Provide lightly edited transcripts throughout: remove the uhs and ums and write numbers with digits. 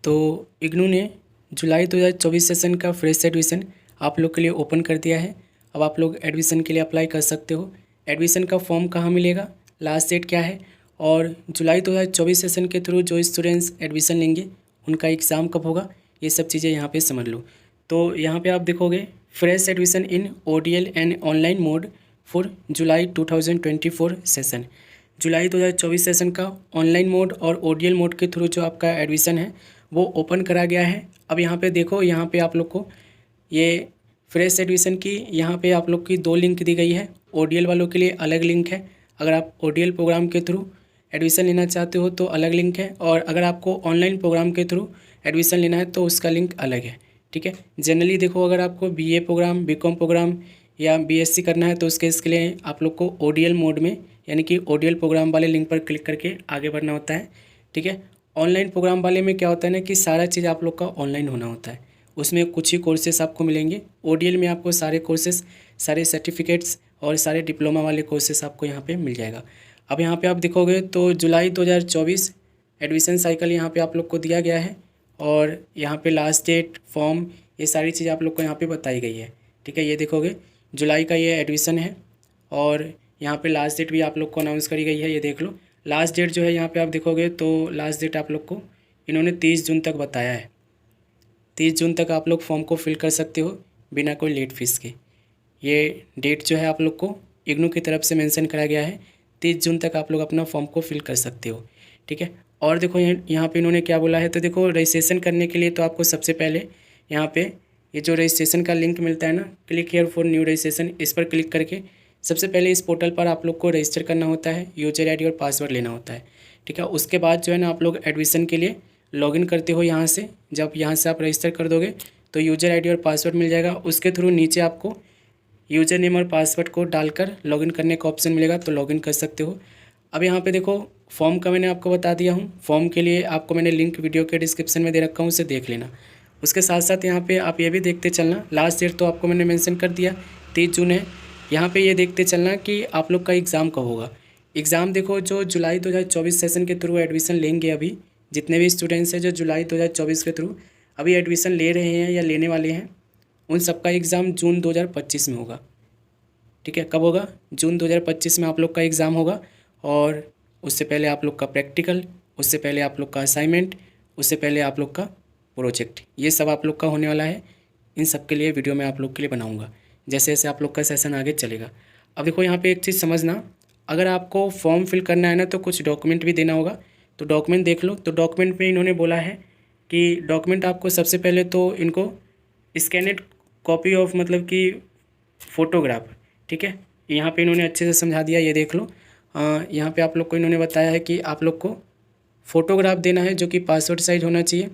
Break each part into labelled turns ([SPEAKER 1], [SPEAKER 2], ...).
[SPEAKER 1] तो इग्नू ने जुलाई 2024 सेशन का फ्रेश एडमिशन आप लोग के लिए ओपन कर दिया है। अब आप लोग एडमिशन के लिए अप्लाई कर सकते हो। एडमिशन का फॉर्म कहाँ मिलेगा, लास्ट डेट क्या है, और जुलाई 2024 सेशन के थ्रू जो स्टूडेंट्स एडमिशन लेंगे उनका एग्ज़ाम कब होगा, ये सब चीज़ें यहाँ पे समझ लो। तो यहाँ पे आप देखोगे fresh admission in ODL and online mode for July 2024 session. July 2024 session का ऑनलाइन मोड और ODL मोड के थ्रू जो आपका एडमिशन है वो ओपन करा गया है। अब यहाँ पे देखो, यहाँ पे आप लोग को ये फ्रेश एडमिशन की यहाँ पे आप लोग की 2 लिंक दी गई है। ODL वालों के लिए अलग लिंक है, अगर आप ODL प्रोग्राम के थ्रू एडमिशन लेना चाहते हो तो अलग लिंक है, और अगर आपको ऑनलाइन प्रोग्राम के थ्रू एडमिशन लेना है तो उसका लिंक अलग है। ठीक है, जनरली देखो, अगर आपको BA प्रोग्राम, BCom प्रोग्राम या BSc करना है तो इसके लिए आप लोग को ODL मोड में यानी कि ODL प्रोग्राम वाले लिंक पर क्लिक करके आगे बढ़ना होता है। ठीक है, ऑनलाइन प्रोग्राम वाले में क्या होता है ना कि सारा चीज़ आप लोग का ऑनलाइन होना होता है, उसमें कुछ ही कोर्सेस आपको मिलेंगे। ODL में आपको सारे कोर्सेस, सारे सर्टिफिकेट्स और सारे डिप्लोमा वाले कोर्सेस आपको यहाँ पे मिल जाएगा। अब यहाँ पे आप देखोगे तो जुलाई 2024 एडमिशन साइकिल यहाँ पे आप लोग को दिया गया है, और यहाँ पे लास्ट डेट, फॉर्म, ये सारी चीज़ आप लोग को यहाँ पे बताई गई है। ठीक है, ये देखोगे जुलाई का ये एडमिशन है, और यहाँ पे लास्ट डेट भी आप लोग को अनाउंस करी गई है। ये देख लो, लास्ट डेट जो है यहाँ पे आप देखोगे तो लास्ट डेट आप लोग को इन्होंने 30 जून तक बताया है। 30 जून तक आप लोग फॉर्म को फिल कर सकते हो बिना कोई लेट फीस के। ये डेट जो है आप लोग को इग्नू की तरफ से मेंशन करा गया है, 30 जून तक आप लोग अपना फॉर्म को फिल कर सकते हो। ठीक है, और देखो यहाँ पे इन्होंने क्या बोला है, तो देखो रजिस्ट्रेशन करने के लिए तो आपको सबसे पहले यहाँ पे ये जो रजिस्ट्रेशन का लिंक मिलता है ना, click here for new registration, इस पर क्लिक करके सबसे पहले इस पोर्टल पर आप लोग को रजिस्टर करना होता है, यूजर ID और पासवर्ड लेना होता है। ठीक है, उसके बाद जो है ना आप लोग एडमिशन के लिए लॉगिन करते हो यहाँ से। जब यहाँ से आप रजिस्टर कर दोगे तो यूजर ID और पासवर्ड मिल जाएगा, उसके थ्रू नीचे आपको यूजर नेम और पासवर्ड को डालकर लॉगिन करने का ऑप्शन मिलेगा, तो लॉगिन कर सकते हो। अब यहाँ पे देखो फॉर्म का मैंने आपको बता दिया हूँ। फॉर्म के लिए आपको मैंने लिंक वीडियो के डिस्क्रिप्शन में दे रखा हूँ, उसे देख लेना। उसके साथ साथ यहाँ पे आप ये भी देखते चलना, लास्ट डेट तो आपको मैंने मेंशन कर दिया 30 जून है। यहाँ पे ये देखते चलना कि आप लोग का एग्ज़ाम कब होगा। एग्ज़ाम देखो, जो जुलाई 2024 सेशन के थ्रू एडमिशन लेंगे, अभी जितने भी स्टूडेंट्स हैं जो जुलाई 2024 के थ्रू अभी एडमिशन ले रहे हैं या लेने वाले हैं, उन सबका एग्ज़ाम जून 2025 में होगा। ठीक है, कब होगा, जून 2025 में आप लोग का एग्ज़ाम होगा, और उससे पहले आप लोग का प्रैक्टिकल, उससे पहले आप लोग का असाइनमेंट, उससे पहले आप लोग का प्रोजेक्ट, ये सब आप लोग का होने वाला है। इन सब के लिए वीडियो मैं आप लोग के लिए बनाऊंगा जैसे जैसे आप लोग का सेशन आगे चलेगा। अब देखो यहाँ पे एक चीज़ समझना, अगर आपको फॉर्म फिल करना है ना तो कुछ डॉक्यूमेंट भी देना होगा, तो डॉक्यूमेंट देख लो। तो डॉक्यूमेंट में इन्होंने बोला है कि डॉक्यूमेंट आपको सबसे पहले तो इनको स्कैनेड कॉपी ऑफ मतलब कि फ़ोटोग्राफ। ठीक है, यहाँ पे इन्होंने अच्छे से समझा दिया, ये देख लो। यहाँ पे आप लोग को इन्होंने बताया है कि आप लोग को फ़ोटोग्राफ देना है जो कि पासपोर्ट साइज होना चाहिए।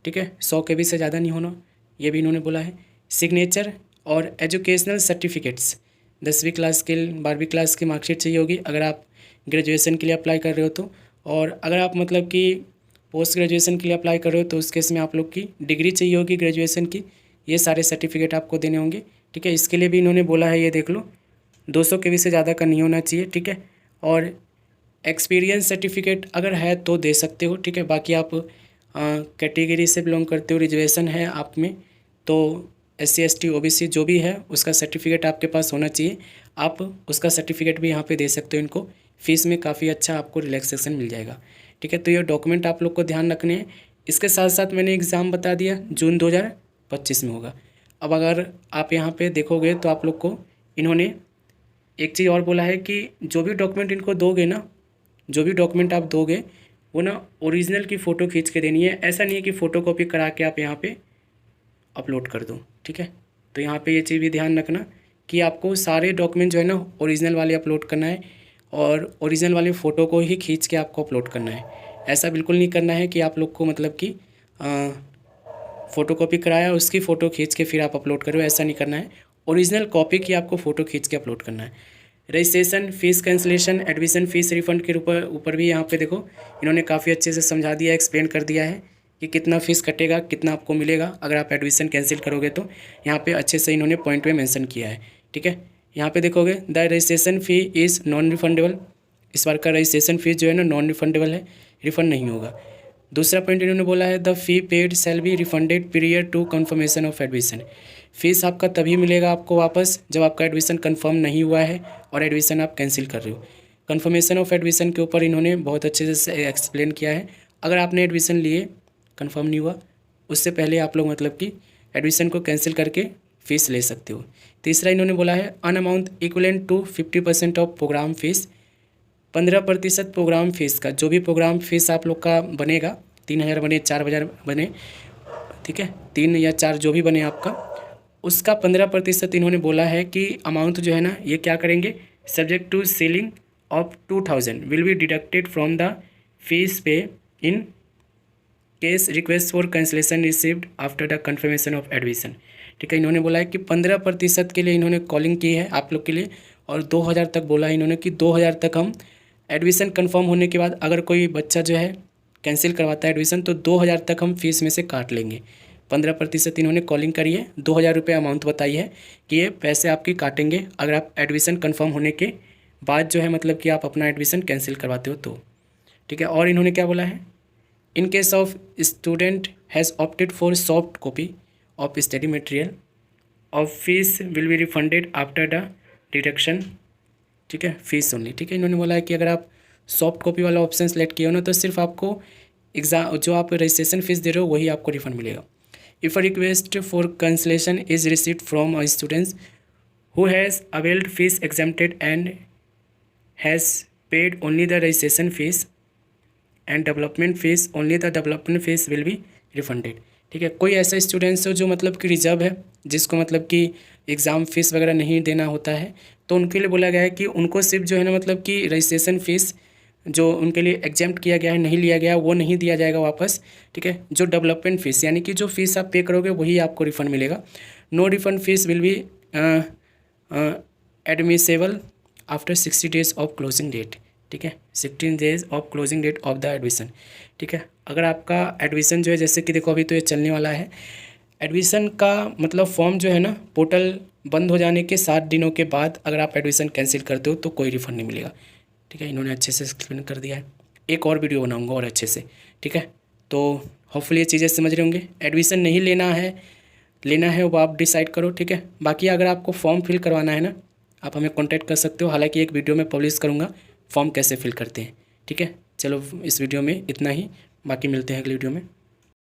[SPEAKER 1] ठीक है, 100 KB से ज़्यादा नहीं होना, ये भी इन्होंने बोला है। सिग्नेचर और एजुकेशनल सर्टिफिकेट्स, 10वीं क्लास के, 12वीं क्लास की मार्कशीट चाहिए होगी अगर आप ग्रेजुएशन के लिए अप्लाई कर रहे हो तो, और अगर आप मतलब कि पोस्ट ग्रेजुएशन के लिए अप्लाई कर रहे हो तो उस केस में आप लोग की डिग्री चाहिए होगी ग्रेजुएशन की। ये सारे सर्टिफिकेट आपको देने होंगे। ठीक है, इसके लिए भी इन्होंने बोला है, ये देख लो, 200 KB से ज़्यादा का नहीं होना चाहिए। ठीक है, और एक्सपीरियंस सर्टिफिकेट अगर है तो दे सकते हो। ठीक है, बाकी आप कैटेगरी से बिलोंग करते हो, रिजर्वेशन है आप में, तो SC ST OBC जो भी है उसका सर्टिफिकेट आपके पास होना चाहिए। आप उसका सर्टिफिकेट भी यहाँ पे दे सकते हो इनको, फ़ीस में काफ़ी अच्छा आपको रिलैक्सेशन मिल जाएगा। ठीक है, तो ये डॉक्यूमेंट आप लोग को ध्यान रखने हैं। इसके साथ साथ मैंने एग्ज़ाम बता दिया जून 2025 में होगा। अब अगर आप यहाँ पे देखोगे तो आप लोग को इन्होंने एक चीज़ और बोला है कि जो भी डॉक्यूमेंट इनको दोगे ना, जो भी डॉक्यूमेंट आप दोगे वो ना ओरिजिनल की फ़ोटो खींच के देनी है। ऐसा नहीं है कि फ़ोटोकॉपी करा के आप यहाँ पे अपलोड कर दो। ठीक है, तो यहाँ पे ये चीज़ भी ध्यान रखना कि आपको सारे डॉक्यूमेंट जो है ना ओरिजिनल वाले अपलोड करना है, और ओरिजिनल वाले फ़ोटो को ही खींच के आपको अपलोड करना है। ऐसा बिल्कुल नहीं करना है कि आप लोग को मतलब कि फ़ोटोकॉपी कराया उसकी फ़ोटो खींच के फिर आप अपलोड करो, ऐसा नहीं करना है। ओरिजिनल कॉपी की आपको फ़ोटो खींच के अपलोड करना है। Registration fees cancellation, admission fees refund के ऊपर भी यहाँ पे देखो इन्होंने काफ़ी अच्छे से समझा दिया, एक्सप्लेन कर दिया है कि कितना फ़ीस कटेगा, कितना आपको मिलेगा अगर आप एडमिशन कैंसिल करोगे तो। यहाँ पे अच्छे से इन्होंने पॉइंट में मेंशन किया है। ठीक है, यहाँ पे देखोगे the registration fee is non refundable. इस बार का रजिस्ट्रेशन फ़ीस जो है ना नॉन रिफंडेबल है, रिफ़ंड नहीं होगा। दूसरा पॉइंट इन्होंने बोला है the fee paid shall be refunded prior to confirmation of admission. Fees आपका तभी मिलेगा आपको वापस जब आपका एडमिशन कंफर्म नहीं हुआ है और एडमिशन आप कैंसिल कर रहे हो। कंफर्मेशन ऑफ एडमिशन के ऊपर इन्होंने बहुत अच्छे से एक्सप्लेन किया है। अगर आपने एडमिशन लिए कंफर्म नहीं हुआ उससे पहले आप लोग मतलब कि एडमिशन को कैंसिल करके फ़ीस ले सकते हो। तीसरा इन्होंने बोला है an amount equivalent to 50% of program fees. 15% program fees का, जो भी प्रोग्राम फीस आप लोग का बनेगा, 3,000 बने 4,000 बने, ठीक है, 3 या 4 जो भी बने आपका, उसका 15% इन्होंने बोला है कि अमाउंट जो है ना ये क्या करेंगे, subject to ceiling of 2,000 will be deducted from the fees pay in case request for cancellation received after the confirmation of admission. ठीक है, इन्होंने बोला है कि 15% के लिए इन्होंने कॉलिंग की है आप लोग के लिए, और 2,000 तक बोला है इन्होंने कि 2,000 तक हम एडमिशन कंफर्म होने के बाद अगर कोई बच्चा जो है कैंसिल करवाता है एडमिशन तो 2,000 तक हम फीस में से काट लेंगे। 15% इन्होंने कॉलिंग करी है, 2,000 रुपये अमाउंट बताई है कि ये पैसे आपके काटेंगे अगर आप एडमिशन कंफर्म होने के बाद जो है मतलब कि आप अपना एडमिशन कैंसिल करवाते हो तो। ठीक है, और इन्होंने क्या बोला है, in case of student has opted for soft copy of study material of fees will be refunded after the deduction. ठीक है, फीस ओनली। ठीक है, इन्होंने बोला है कि अगर आप सॉफ्ट कॉपी वाला ऑप्शन सेलेक्ट किए हो ना तो सिर्फ आपको एग्ज़ाम जो आप रजिस्ट्रेशन फीस दे रहे हो वही आपको रिफंड मिलेगा। If a request for cancellation is received from a students who has availed fees exempted and has paid only the registration fees and development fees, only the development fees will be refunded. ठीक है, कोई ऐसा students हो जो मतलब कि reserve है, जिसको मतलब कि एग्ज़ाम फीस वगैरह नहीं देना होता है, तो उनके लिए बोला गया है कि उनको सिर्फ जो है ना मतलब कि रजिस्ट्रेशन फ़ीस जो उनके लिए एग्जेम्प्ट किया गया है, नहीं लिया गया, वो नहीं दिया जाएगा वापस। ठीक है, जो डेवलपमेंट फ़ीस यानी कि जो फ़ीस आप पे करोगे वही आपको रिफ़ंड मिलेगा। No refund fees will be admissible after 60 days of closing date. ठीक है, 16 days of closing date of the admission. ठीक है, अगर आपका एडमिशन जो है जैसे कि देखो अभी तो ये चलने वाला है, एडमिशन का मतलब फॉर्म जो है ना पोर्टल बंद हो जाने के 7 दिनों के बाद अगर आप एडमिशन कैंसिल करते हो तो कोई रिफंड नहीं मिलेगा। ठीक है, इन्होंने अच्छे से एक्सप्लेन कर दिया है, एक और वीडियो बनाऊंगा और अच्छे से। ठीक है, तो होपफुली ये चीज़ें समझ रहे होंगे। एडमिशन नहीं लेना है वो आप डिसाइड करो। ठीक है, बाकी अगर आपको फॉर्म फिल करवाना है ना आप हमें कॉन्टैक्ट कर सकते हो, हालांकि एक वीडियो में पब्लिश करूँगा फॉर्म कैसे फिल करते हैं। ठीक है, चलो इस वीडियो में इतना ही, बाकी मिलते हैं अगले वीडियो में।